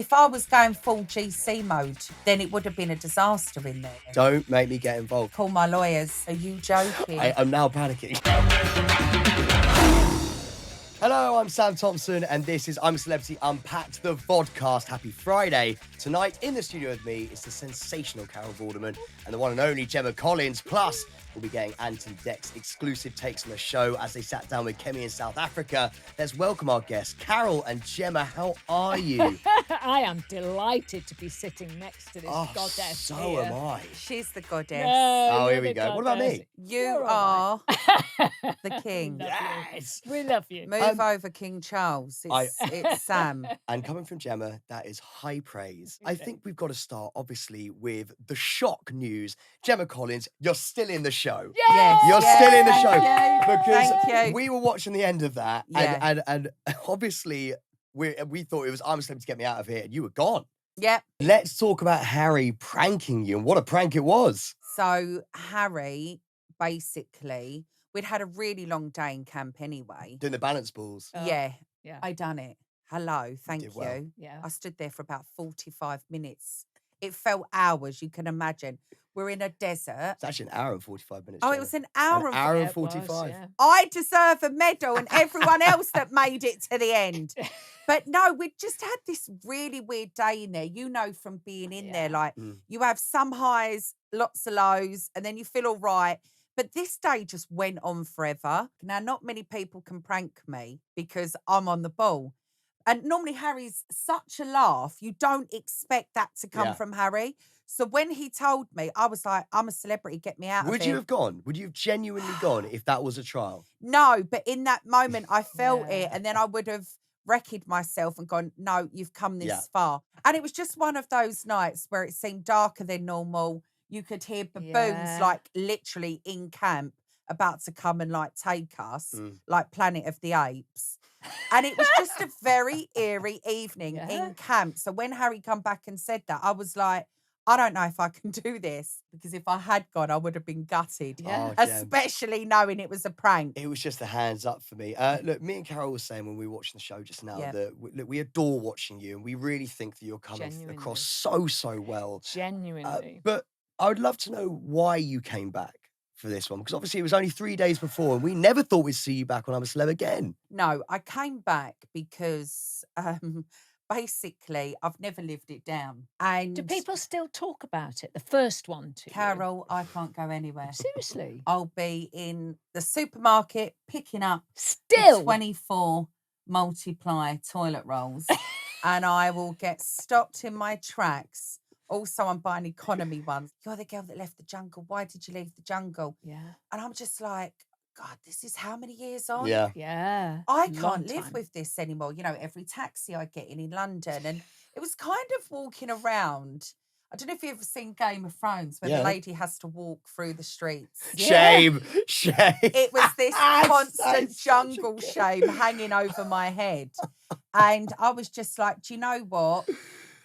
if I was going full GC mode, then it would have been a disaster in there. Don't make me get involved. Call my lawyers. Are you joking? I'm now panicking. Hello, I'm Sam Thompson, and this is I'm a Celebrity Unpacked, the vodcast. Happy Friday. Tonight in the studio with me is the sensational Carol Vorderman and the one and only Gemma Collins. Plus, we'll be getting Ant and Dec's exclusive takes on the show as they sat down with Kemi in South Africa. Let's welcome our guests, Carol and Gemma. How are you? I am delighted to be sitting next to this goddess. So here. am I. She's the goddess. No, Here you're we the go. What about goddess. me? You You're are all right. the king. Yes. We love you. Move over, King Charles. It's Sam. And coming from Gemma, that is high praise. I think we've got to start, obviously, with the shock news. Gemma Collins, you're still in the show. Yes. You're still in the show. Thank you. Because Thank you. we were watching the end of that, Yeah. and obviously we thought it was I'm Celebrity to get me out of here, and you were gone. Yep. Let's talk about Harry pranking you, and what a prank it was. So Harry, basically, we'd had a really long day in camp anyway. Doing the balance balls. Yeah. Yeah. I done it. Hello. Thank did you. well. Yeah. I stood there for about 45 minutes. It felt hours, you can imagine. We're in a desert. It's actually an hour and 45 minutes. Oh, it Gemma. was an hour. An hour Yeah, and it was, 45. yeah. I deserve a medal and everyone else that made it to the end. But no, we just had this really weird day in there. You know, from being in there, like you have some highs, lots of lows, and then you feel all right. But this day just went on forever. Now, not many people can prank me because I'm on the ball. And normally Harry's such a laugh, you don't expect that to come from Harry. So when he told me, I was like, I'm a celebrity, get me out of here. Would you have gone? Would you have genuinely gone if that was a trial? No, but in that moment I felt it, and then I would have wrecked myself and gone, no, you've come this far. And it was just one of those nights where it seemed darker than normal. You could hear baboons like literally in camp about to come and like take us, like Planet of the Apes. And it was just a very eerie evening in camp. So when Harry come back and said that, I was like, I don't know if I can do this, because if I had gone, I would have been gutted. Yeah. Oh, Gem. Especially knowing it was a prank. It was just a hands up for me. Look, me and Carol were saying when we were watching the show just now that we adore watching you, and we really think that you're coming across so well. Genuinely. But I would love to know why you came back for this one, because obviously it was only 3 days before, and we never thought we'd see you back on I'm a Celeb again. No, I came back because basically I've never lived it down. And Do people still talk about it? The first one to you? Carol, I can't go anywhere. Seriously? I'll be in the supermarket picking up Still? 24 multiply toilet rolls, and I will get stopped in my tracks. Also, I'm buying economy ones. You're the girl that left the jungle. Why did you leave the jungle? Yeah. And I'm just like, God, this is how many years on? Yeah. Yeah. I Long can't live time. with this anymore. You know, every taxi I get in London. And it was kind of walking around. I don't know if you've ever seen Game of Thrones, where the lady has to walk through the streets. Shame. It was this constant jungle shame hanging over my head. And I was just like, do you know what?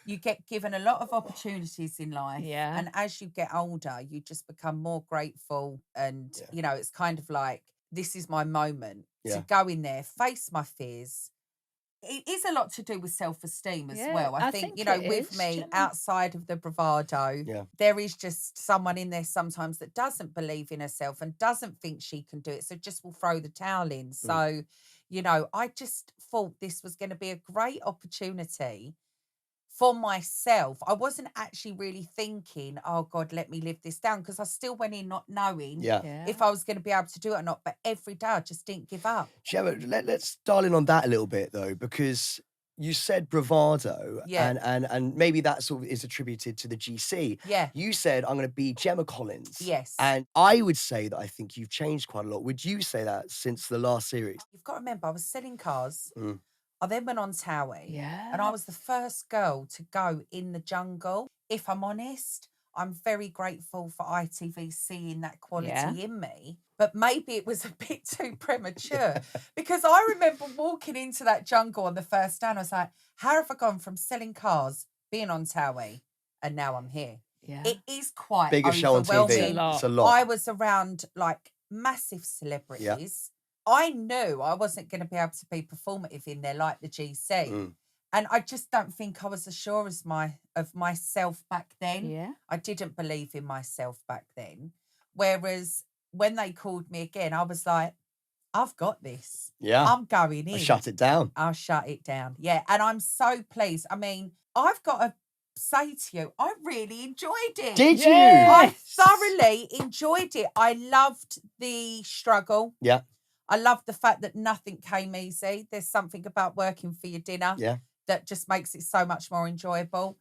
You get given a lot of opportunities in life. Yeah. And as you get older, you just become more grateful. And, you know, it's kind of like, this is my moment to go in there, face my fears. It is a lot to do with self-esteem as well. I think, you know, with me, Gemma. outside of the bravado, there is just someone in there sometimes that doesn't believe in herself and doesn't think she can do it. So just will throw the towel in. So, you know, I just thought this was going to be a great opportunity for myself. I wasn't actually really thinking, oh God, let me live this down, because I still went in not knowing if I was going to be able to do it or not. But every day I just didn't give up. Gemma, let's dial in on that a little bit though, because you said bravado, and maybe that sort of is attributed to the GC. Yeah. You said, I'm going to be Gemma Collins. Yes. And I would say that I think you've changed quite a lot. Would you say that since the last series? You've got to remember, I was selling cars. I then went on Towie. Yeah. And I was the first girl to go in the jungle. If I'm honest, I'm very grateful for ITV seeing that quality in me. But maybe it was a bit too premature, because I remember walking into that jungle on the first day and I was like, how have I gone from selling cars, being on Towie, and now I'm here? Yeah. It is quite Biggest show on overwhelming. TV. It's a lot. I was around like massive celebrities. I knew I wasn't going to be able to be performative in there like the GC. And I just don't think I was as sure as of myself back then. Yeah. I didn't believe in myself back then. Whereas when they called me again, I was like, I've got this. Yeah. I'm going in. I shut it down. I'll shut it down. Yeah. And I'm so pleased. I mean, I've got to say to you, I really enjoyed it. Did you? I thoroughly enjoyed it. I loved the struggle. Yeah. I loved the fact that nothing came easy. There's something about working for your dinner that just makes it so much more enjoyable.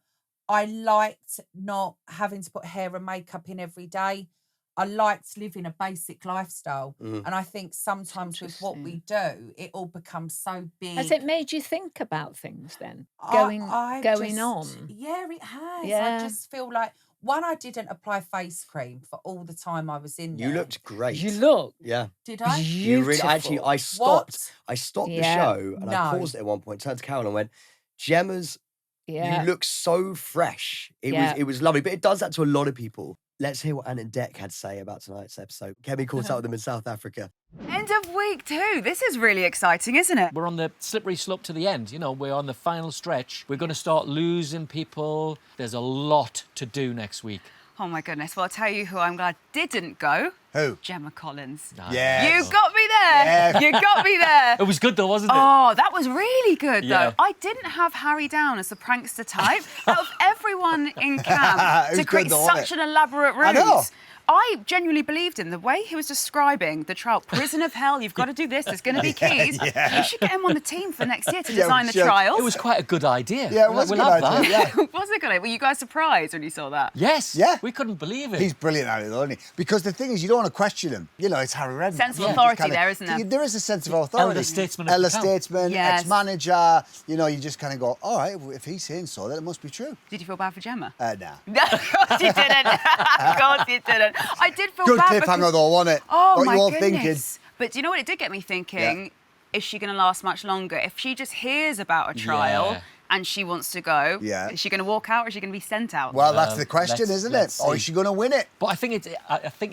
I liked not having to put hair and makeup in every day. I liked living a basic lifestyle. And I think sometimes with what we do, it all becomes so big. Has it made you think about things then? Going on? Yeah, it has. Yeah. I just feel like, one, I didn't apply face cream for all the time I was in there. You looked great. You look. Yeah. Did I? You really, actually, I stopped. I stopped the show and I No. paused it at one point, turned to Carol and went, Gemma's, Yeah. you look so fresh. It was lovely, but it does that to a lot of people. Let's hear what Ant and Dec had to say about tonight's episode. Kemi caught up with them in South Africa. End of week 2. This is really exciting, isn't it? We're on the slippery slope to the end. You know, we're on the final stretch. We're going to start losing people. There's a lot to do next week. Oh my goodness. Well, I'll tell you who I'm glad didn't go. Who? Gemma Collins. Yes. You got me there. Yes. You got me there. It was good though, wasn't it? Oh, that was really good, Yeah. though. I didn't have Harry down as the prankster type. Out of everyone in camp It was to create good though, wasn't such an elaborate I know. ruse. I genuinely believed him. The way he was describing the trial, prison of hell, you've got to do this, there's going to be keys. You should get him on the team for next year to design the sure. trials. It was quite a good idea. Yeah, it was a good idea. Yeah. Was it good? Were you guys surprised when you saw that? Yes. Yeah. We couldn't believe it. He's brilliant at it, though, isn't he? Because the thing is, you don't want to question him. You know, it's Harry Redknapp. Sense of You authority just there, isn't there? There is a sense of authority. Elder statesman of the Elder camp. statesman, Yes. ex-manager. You know, you just kind of go, all right, well, if he's saying so, then it must be true. Did you feel bad for Gemma? Nah. No, of course you didn't. Of course you didn't. I did feel Good bad cliffhanger, because... though, wasn't it? Oh, what my you all goodness. thinking? But do you know what it did get me thinking? Is she going to last much longer? If she just hears about a trial Yeah. and she wants to go, Yeah. is she going to walk out or is she going to be sent out? Well, that's the question, isn't it? let's Or is see. she going to win it? But I think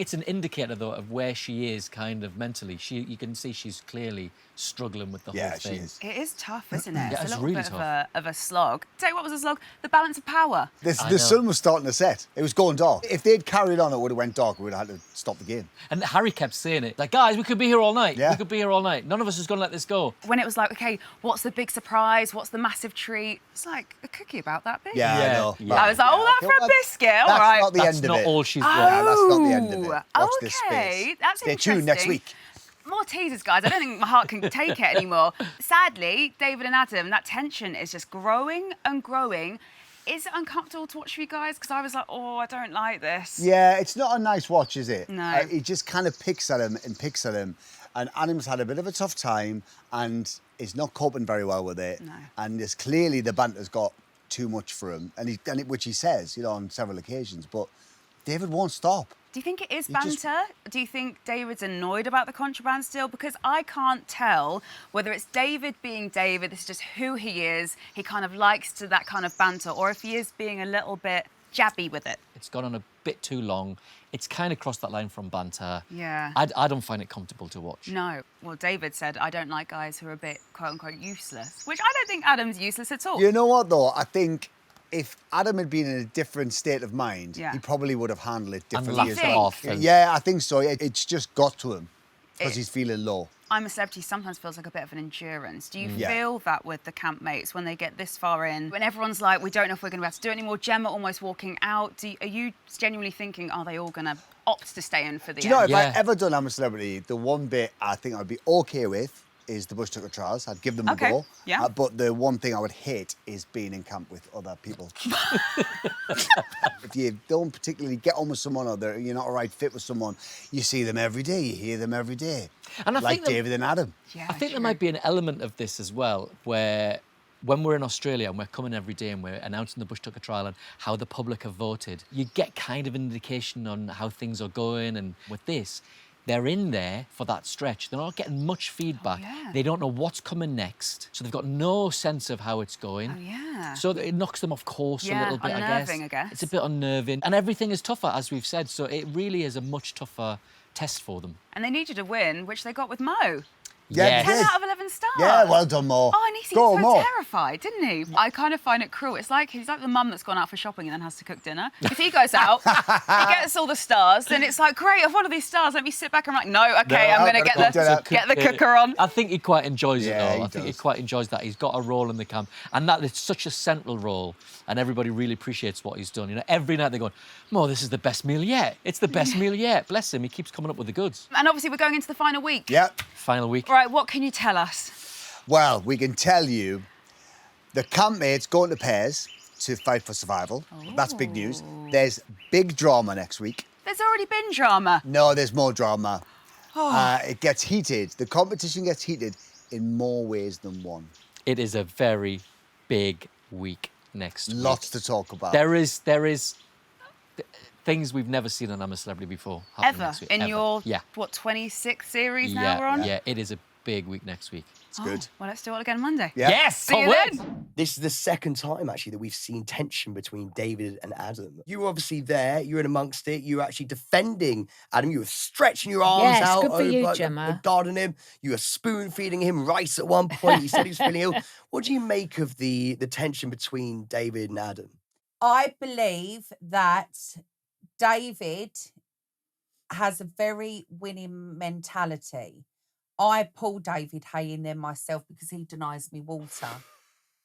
it's an indicator though of where she is kind of mentally. You can see she's clearly struggling with the whole thing. she is. It is tough, isn't it? Yeah, It's it's a little really bit tough. of a slog. Tell you what was a slog? The balance of power. I The know. sun was starting to set. It was going dark. If they'd carried on, it would have went dark. We would have had to stop the game. And Harry kept saying it. Like, guys, we could be here all night. Yeah. We could be here all night. None of us is going to let this go. When it was like, okay, what's the big surprise? What's the massive treat? It's like a cookie about that big. Yeah, Yeah, I know. yeah. I was like, oh, that for a biscuit. All That's right. not the That's end of not it. all she's Yeah, got. that's not the end of it. Watch this Okay, space. that's Stay tuned next interesting. week. More teasers, guys. I don't think my heart can take it anymore. Sadly, David and Adam, that tension is just growing and growing. Is it uncomfortable to watch for you guys? Because I was like, oh, I don't like this. Yeah, it's not a nice watch, is it? No. He just kind of picks at him and picks at him. And Adam's had a bit of a tough time and is not coping very well with it. No. And there's clearly the banter's got too much for him, which he says, you know, on several occasions. But David won't stop. Do you think it is You just- banter? Do you think David's annoyed about the contraband still? Because I can't tell whether it's David being David, this is just who he is, he kind of likes to that kind of banter, or if he is being a little bit jabby with it. It's gone on a bit too long. It's kind of crossed that line from banter. Yeah. I don't find it comfortable to watch. No. Well, David said, I don't like guys who are a bit, quote-unquote, useless, which I don't think Adam's useless at all. You know what, though? I think if Adam had been in a different state of mind, Yeah. he probably would have handled it And differently laughed as it well. off. and- Yeah, I think so. It's just got to him because It- he's feeling low. I'm a Celebrity sometimes feels like a bit of an endurance. Do you Yeah. feel that with the campmates when they get this far in? When everyone's like, we don't know if we're going to be able to do it anymore, Gemma almost walking out, are you genuinely thinking, are they all going to opt to stay in for the Do you know, end? if I Yeah. ever done I'm a Celebrity, the one bit I think I'd be okay with is the Bush Tucker trials. I'd give them a Okay, go. yeah. But the one thing I would hate is being in camp with other people. If you don't particularly get on with someone or you're not a right fit with someone, you see them every day, you hear them every day. And I like think that- David and Adam. Yeah, I think there true. might be an element of this as well, where when we're in Australia and we're coming every day and we're announcing the Bush Tucker trial and how the public have voted, you get kind of an indication on how things are going. And with this, they're in there for that stretch. They're not getting much feedback. yeah. They don't know what's coming next. So they've got no sense of how it's going. Oh, yeah. So it knocks them off course a Yeah, little bit, unnerving, I guess. It's a bit unnerving. And everything is tougher, as we've said. So it really is a much tougher test for them. And they needed a win, which they got with Mo. Yeah, Yes. you 10 did. out of 11 stars. Yeah, well done, Mo. Oh, and he Go, seemed so Mo. terrified, didn't he? I kind of find it cruel. He's like the mum that's gone out for shopping and then has to cook dinner. If he goes out, he gets all the stars, then it's like, great, I've won all these stars. Let me sit back and I'm like, no, okay, No, I'm going to I've gotta get the cooker on. I think he quite enjoys it, Yeah, though. he I think he does. quite enjoys that. He's got a role in the camp, and that it's such a central role, and everybody really appreciates what he's done. You know, every night they're going, Mo, this is the best meal yet. It's the best meal yet. Bless him, he keeps coming up with the goods. And obviously we're going into the final week. Yep. Final week. Right, what can you tell us? Well, we can tell you the campmates going to pairs to fight for survival. That's big news. There's big drama next week. There's already been drama. No, there's more drama. It gets heated. The competition gets heated in more ways than one. It is a very big week next week. Lots to talk about. There is things we've never seen on I'm a Celebrity before. happening Ever. next week. In Ever. your, Yeah. what, 26th series now we're on? Yeah, it is a big week next week. It's good. Well, let's do it again Monday. Yeah. Yes, See can't you wait. then. This is the second time, actually, that we've seen tension between David and Adam. You were obviously there. You were in amongst it. You were actually defending Adam. You were stretching your arms Yes, out good for you, over Gemma. guarding him. You were spoon-feeding him rice at one point. He said he was feeling ill. What do you make of the tension between David and Adam? I believe that David has a very winning mentality. I pull David Hay in there myself because he denies me water.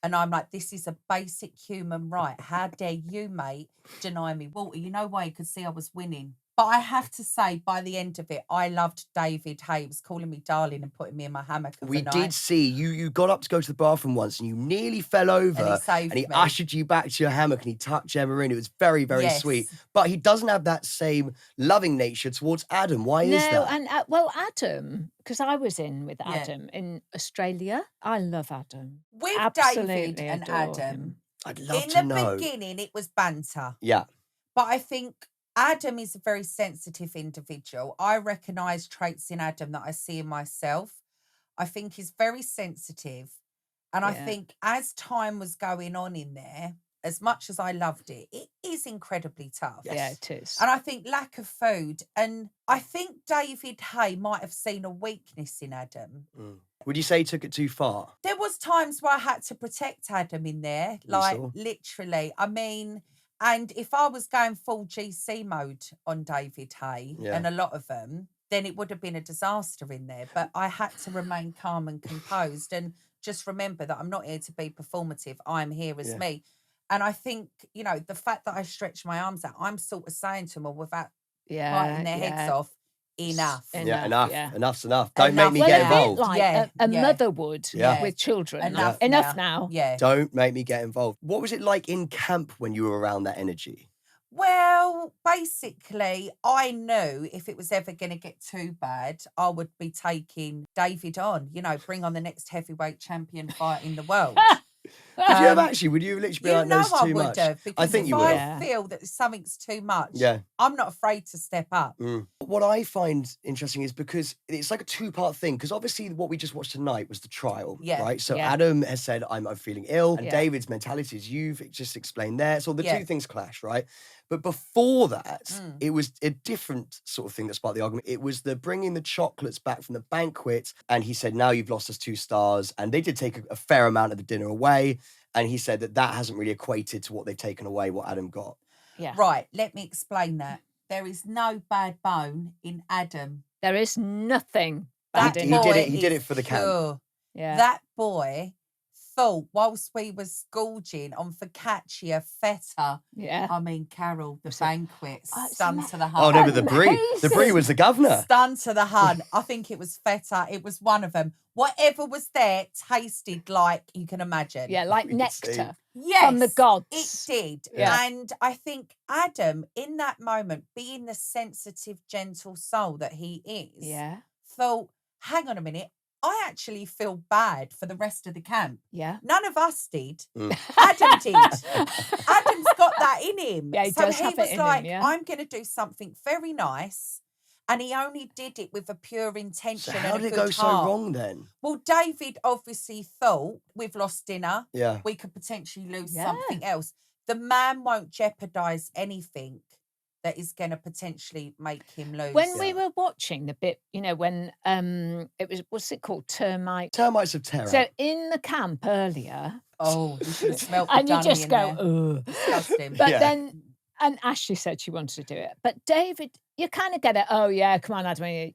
And I'm like, this is a basic human right. How dare you, mate, deny me water? You know why? You could see I was winning. But I have to say, by the end of it, I loved David Hay. He was calling me darling and putting me in my hammock. We did see you got up to go to the bathroom once and you nearly fell over And he saved and he me. ushered you back to your hammock and he tucked Gemma in. It was very, very Yes. sweet. But he doesn't have that same loving nature towards Adam. Why is No, that? and well, Adam, because I was in with Yeah. Adam in Australia. I love Adam. With Absolutely David and adore Adam, him. I'd love in to the know. beginning, it was banter. Yeah. But I think Adam is a very sensitive individual. I recognise traits in Adam that I see in myself. I think he's very sensitive. And I Yeah. think as time was going on in there, as much as I loved it, it is incredibly tough. Yeah, it is. And I think lack of food. And I think David Hay might have seen a weakness in Adam. Would you say he took it too far? There was times where I had to protect Adam in there, We like saw. literally. I mean, and if I was going full GC mode on David Hay Yeah. and a lot of them, then it would have been a disaster in there. But I had to remain calm and composed and just remember that I'm not here to be performative. I'm here as Yeah. me. And I think, you know, the fact that I stretch my arms out, I'm sort of saying to them, without biting their heads off, enough. Yeah, Enough, enough. yeah. Enough's enough. Don't Enough. make me Well, get a bit involved. like Yeah, a yeah. mother would Yeah. with children. Enough now. Yeah. Don't make me get involved. What was it like in camp when you were around that energy? Well, basically, I knew if it was ever going to get too bad, I would be taking David on, you know, bring on the next heavyweight champion fight in the world. Would you have actually? Would you have literally You been like, know no, it's I too would much? have, because think if you would I have. feel that something's too much, Yeah. I'm not afraid to step up. What I find interesting is because it's like a two-part thing. Because obviously, what we just watched tonight was the trial, Yeah. right? So Yeah. Adam has said, "I'm feeling ill," and Yeah. David's mentality, as you've just explained there. So the Yeah. two things clash, right? But before that, Mm. it was a different sort of thing that sparked the argument. It was the bringing the chocolates back from the banquet, and he said, "Now you've lost us 2 stars," and they did take a fair amount of the dinner away. And he said that hasn't really equated to what they've taken away, what Adam got. Yeah. Right, let me explain that. There is no bad bone in Adam. There is nothing That bad He in boy did it- he did is it for the camp. pure. Yeah. That boy thought whilst we was gorging on focaccia, feta, yeah. I mean, Carol, the banquet, Oh, it's stunned to the Oh, heart. no, but the brie. The brie was the governor. Stunned to the hun. I think it was feta. It was one of them. Whatever was there tasted like you can imagine. Yeah, like We could see. nectar Yes, from the gods. it did. Yeah. And I think Adam, in that moment, being the sensitive, gentle soul that he is, Yeah. thought, hang on a minute, I actually feel bad for the rest of the camp. Yeah. None of us did. Mm. Adam did. Adam's got that in him. Yeah, he so does he have it was in him, like, yeah. I'm going to do something very nice. And he only did it with a pure intention So and how a did it good go so heart. wrong then? Well, David obviously thought, we've lost dinner. Yeah. We could potentially lose Yeah. something else. The man won't jeopardise anything that is going to potentially make him lose. When we were watching the bit, when it was, what's it called? Termites Of terror. So in the camp earlier. Oh, you should have smelt the and you dunny just in go, there. ugh. Disgusting. But then, and Ashley said she wanted to do it. But David, you kind of get it. Oh, yeah, come on, Adam,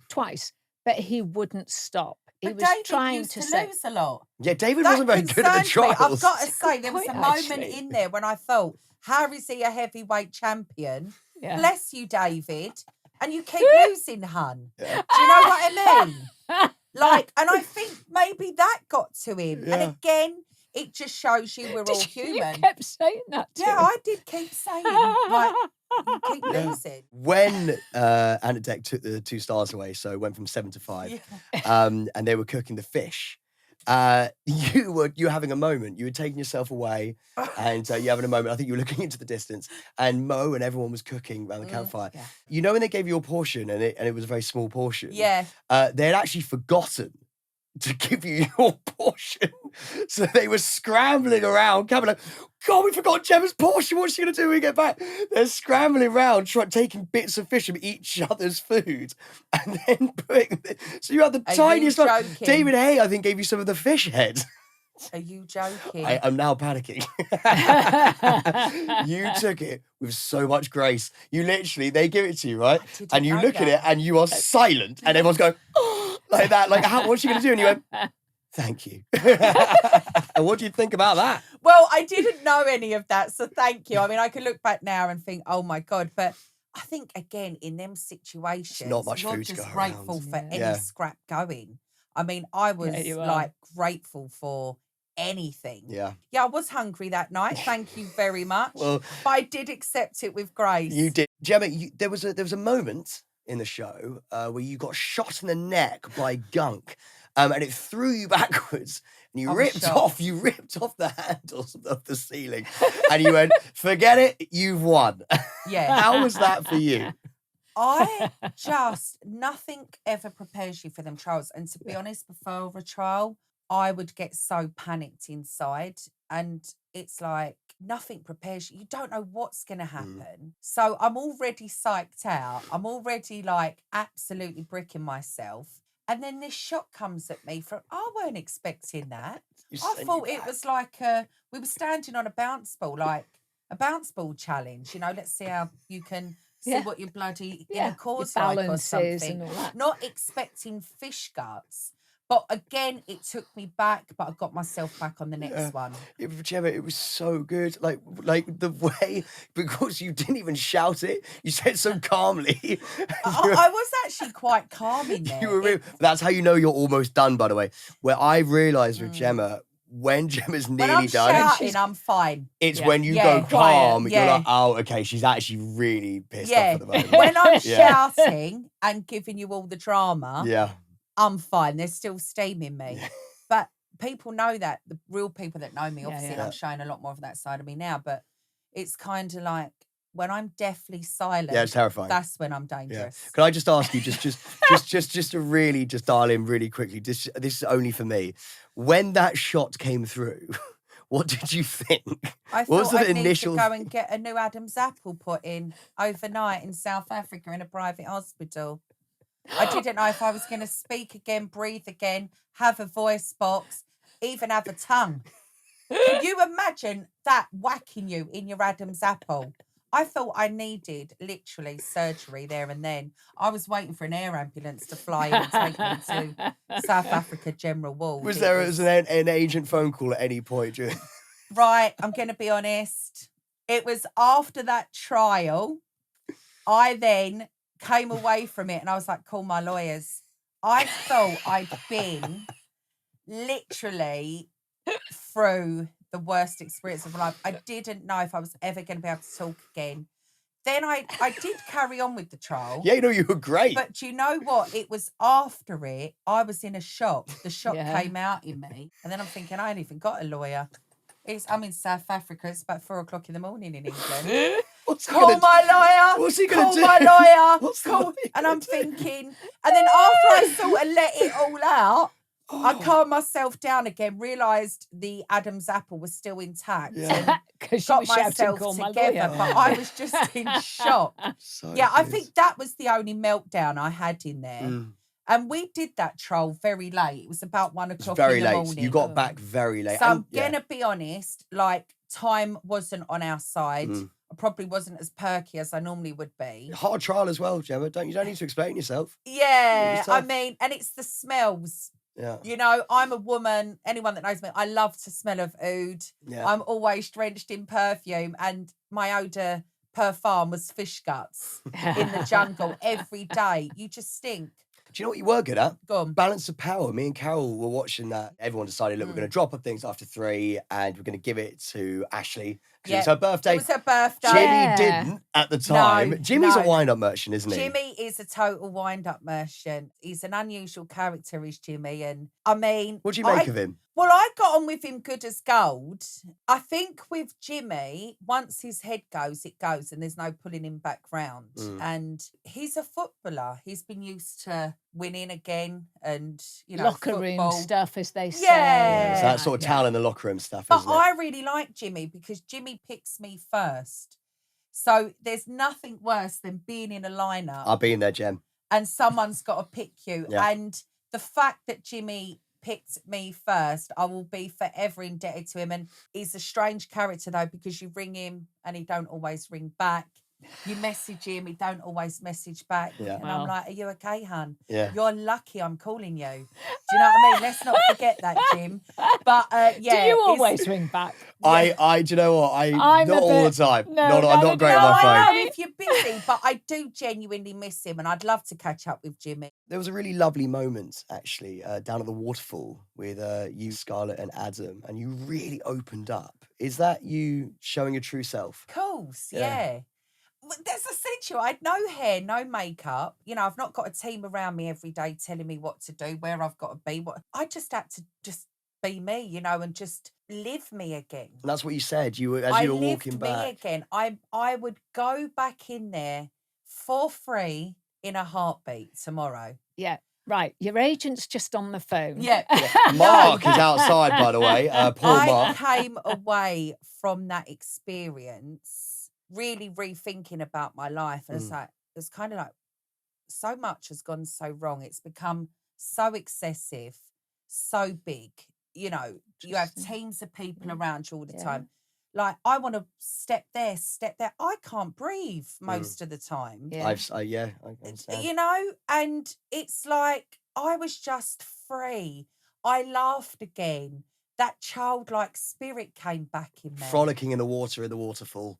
twice. But he wouldn't stop. He was David trying used to lose a lot. Yeah, David That wasn't very good at the concerned me. trials. I've got to say, there was a Point, moment actually. in there when I thought, how is he a heavyweight champion? Yeah. Bless you, David. And you keep losing, hun. Do you know what I mean? And I think maybe that got to him. Yeah. And again, it just shows you we're all human. You kept saying that to Yeah, him. I did keep saying, you keep losing. When Ant Dec took the 2 stars away, so it went from 7 to 5, and they were cooking the fish, you were having a moment. You were taking yourself away, and you're having a moment. I think you were looking into the distance, and Mo and everyone was cooking around the campfire. Yeah. You know when they gave you your portion, and it was a very small portion? Yeah. They had actually forgotten to give you your portion. So they were scrambling around, coming like, God, we forgot Gemma's portion. What's she going to do when we get back? They're scrambling around, taking bits of fish from each other's food and then putting it. So you had the Are tiniest you one. joking? David Hay, I think, gave you some of the fish head. Are you joking? I'm now panicking. You took it with so much grace. You literally, they give it to you, right? And you know look at it that. and you are silent and everyone's going, oh, like that. Like, what's she going to do? And you went, thank you. And what do you think about that? Well, I didn't know any of that, so thank you. I mean, I can look back now and think, oh my God, but I think, again, in them situations, not much you're food to just go grateful around. for any Yeah. scrap going. I mean, I was you are. grateful for anything. Yeah. Yeah, I was hungry that night. Thank you very much. Well, but I did accept it with grace. you did. Gemma, there was a moment in the show where you got shot in the neck by gunk, and it threw you backwards, and you I was ripped shocked. off the handles of the ceiling, and you went, forget it, you've won. Yeah. How was that for you? Nothing ever prepares you for them trials. And to be honest, before a trial, I would get so panicked inside. And it's like nothing prepares you. You don't know what's going to happen. So I'm already psyched out. I'm already absolutely bricking myself. And then this shot comes at me I weren't expecting that. I thought it was we were standing on a bounce ball, like a bounce ball challenge. Let's see how you can see what your bloody inner core's like or balances something. and all that. Not expecting fish guts. But again, it took me back, but I got myself back on the next one. Gemma, it was so good. Like the way, because you didn't even shout it, you said so calmly. I was actually quite calm in there. That's how you know you're almost done, by the way. Where I realised with Gemma, when Gemma's When nearly I'm done, shouting, I'm fine. it's Yeah. when you Yeah, go calm, quiet, you're like, oh, okay, she's actually really pissed off Yeah. at the moment. When I'm Yeah. shouting and giving you all the drama, Yeah. I'm fine. There's still steam in me. But people know that. The real people that know me, obviously, and I'm showing a lot more of that side of me now. But it's kind of like when I'm deathly silent, Yeah, it's terrifying. that's when I'm Yeah. dangerous. Can I just ask you, just to really just dial in really quickly? This is only for me. When that shot came through, what did you think? I What was thought the I'd need initial to go and get a new Adam's apple put in overnight in South Africa in a private hospital. I didn't know if I was going to speak again, breathe again, have a voice box, even have a tongue. Can you imagine that whacking you in your Adam's apple? I thought I needed literally surgery there and then. I was waiting for an air ambulance to fly in and take me to South Africa General Ward. Was there an agent phone call at any point? Right, I'm going to be honest. It was after that trial, I then came away from it and I was like, call my lawyers. I thought I'd been literally through the worst experience of my life. I didn't know if I was ever going to be able to talk again. Then I did carry on with the trial. Yeah, you were great. But do you know what? It was after it, I was in a shock. The shock came out in me. And then I'm thinking, I ain't even got a lawyer. I'm in South Africa. It's about 4 o'clock in the morning in England. Call my lawyer. What's he going to do? Call my lawyer. What's the lawyer And gonna I'm do? thinking, and then after I sort of let it all out, I calmed myself down again, realised the Adam's apple was still intact. Yeah. Because Got myself together, but I was just in shock. So Yeah, I good. think that was the only meltdown I had in there. And we did that trial very late. It was about 1 o'clock Very in the late. morning. You got back very late. So I'm yeah. going to be honest, like, time wasn't on our side. I probably wasn't as perky as I normally would be. Hard trial as well, Gemma. You don't need to explain yourself. Yeah, I mean, and it's the smells. Yeah. You know, I'm a woman. Anyone that knows me, I love to smell of oud. Yeah. I'm always drenched in perfume, and my odour per farm was fish guts in the jungle every day. You just stink. Do you know what you were good at? Go on. Balance of power. Me and Carol were watching that. Everyone decided, look, we're going to drop things after 3 and we're going to give it to Ashley because it's her birthday. It was her birthday. Jimmy didn't at the time. No, Jimmy's no. a wind-up merchant, isn't he? Jimmy is a total wind-up merchant. He's an unusual character, is Jimmy. And I mean... What do you make of him? Well, I got on with him good as gold. I think with Jimmy, once his head goes, it goes, and there's no pulling him back round. And he's a footballer. He's been used to winning again and, you know, locker football. room stuff, as they say. Yeah. It's that sort of towel in the locker room stuff, But isn't it? I really like Jimmy because Jimmy picks me first. So there's nothing worse than being in a lineup I've been there, Jem. and someone's got to pick you. Yeah. And the fact that Jimmy picked me first, I will be forever indebted to him. And he's a strange character though, because you ring him and he don't always ring back. You message him, he don't always message back. Yeah. And I'm like, are you okay, hun? Yeah. You're lucky I'm calling you. Do you know what I mean? Let's not forget that, Jim. But yeah. Do you always ring back? Do you know what? I'm not a all bit- the time. no, I'm no, not great no, on my phone. I know if you're busy, but I do genuinely miss him and I'd love to catch up with Jimmy. There was a really lovely moment, actually, down at the waterfall with you, Scarlett, and Adam, and you really opened up. Is that you showing your true self? Of course, Yeah. yeah. Well, that's essential. I had no hair, no makeup. You know, I've not got a team around me every day telling me what to do, where I've got to be. I just had to just be me, you know, and just live me again. And that's what you said. As you were walking me back. again. I would go back in there for free in a heartbeat tomorrow. Yeah. Right. Your agent's just on the phone. Yeah. Mark is outside, by the way. Poor I Mark. came away from that experience really rethinking about my life. And it's kind of like so much has gone so wrong. It's become so excessive, so big. You know, you have teams of people around you all the time. Like, I want to step there. I can't breathe most of the time. Yeah. I understand. You know, and it's like I was just free. I laughed again. That childlike spirit came back in me. Frolicking in the water in the waterfall.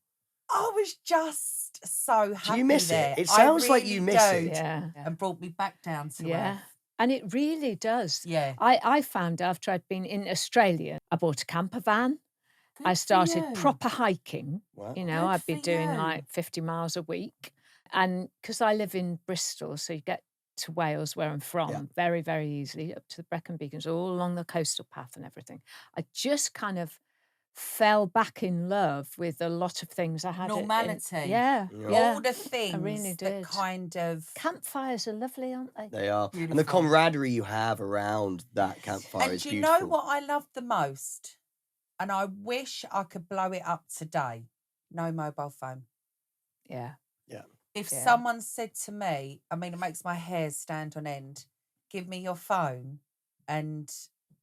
I was just so happy. Do you miss there. it? It I sounds like really you miss do. it. Yeah. And brought me back down to Yeah. earth. And it really does. Yeah. I found after I'd been in Australia, I bought a camper van. Good I for started you. proper hiking. Wow. You know, Good I'd be for doing you. like 50 miles a week. And because I live in Bristol, so you get to Wales, where I'm from, very, very easily, up to the Brecon Beacons, all along the coastal path and everything. I just kind of fell back in love with a lot of things I had. Normality. Yeah. All the things really that did. kind of... Campfires are lovely, aren't they? They are. And the Beautiful. camaraderie you have around that campfire And is do you beautiful. know what I love the most? And I wish I could blow it up today. No mobile phone. Yeah. If Yeah. someone said to me, I mean, it makes my hair stand on end, give me your phone and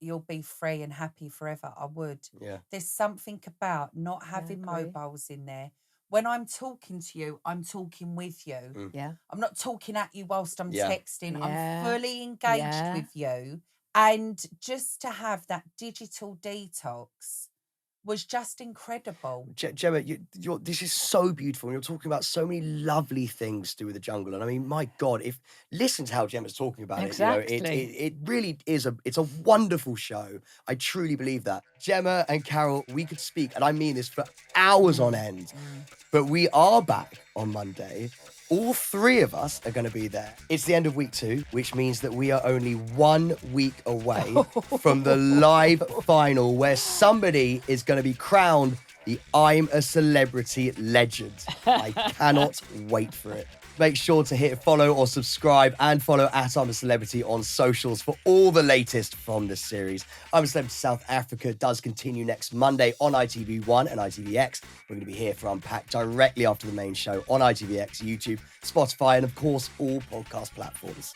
you'll be free and happy forever, I would. Yeah. There's something about not having agree. mobiles in there. When I'm talking to you, I'm talking with you. Yeah. I'm not talking at you whilst I'm Yeah. texting. Yeah. I'm fully engaged Yeah. with you. And just to have that digital detox was just incredible. Gemma, this is so beautiful. And you're talking about so many lovely things to do with the jungle. And I mean, my God, listen to how Gemma's talking about Exactly. it. It really is it's a wonderful show. I truly believe that. Gemma and Carol, we could speak, and I mean this, for hours on end. But we are back on Monday. All 3 of us are going to be there. It's the end of week 2, which means that we are only 1 week away from the live final where somebody is going to be crowned the I'm a Celebrity legend. I cannot wait for it. Make sure to hit follow or subscribe and follow at I'm a Celebrity on socials for all the latest from this series. I'm a Celebrity South Africa does continue next Monday on ITV1 and ITVX. We're going to be here for Unpacked directly after the main show on ITVX, YouTube, Spotify, and of course, all podcast platforms.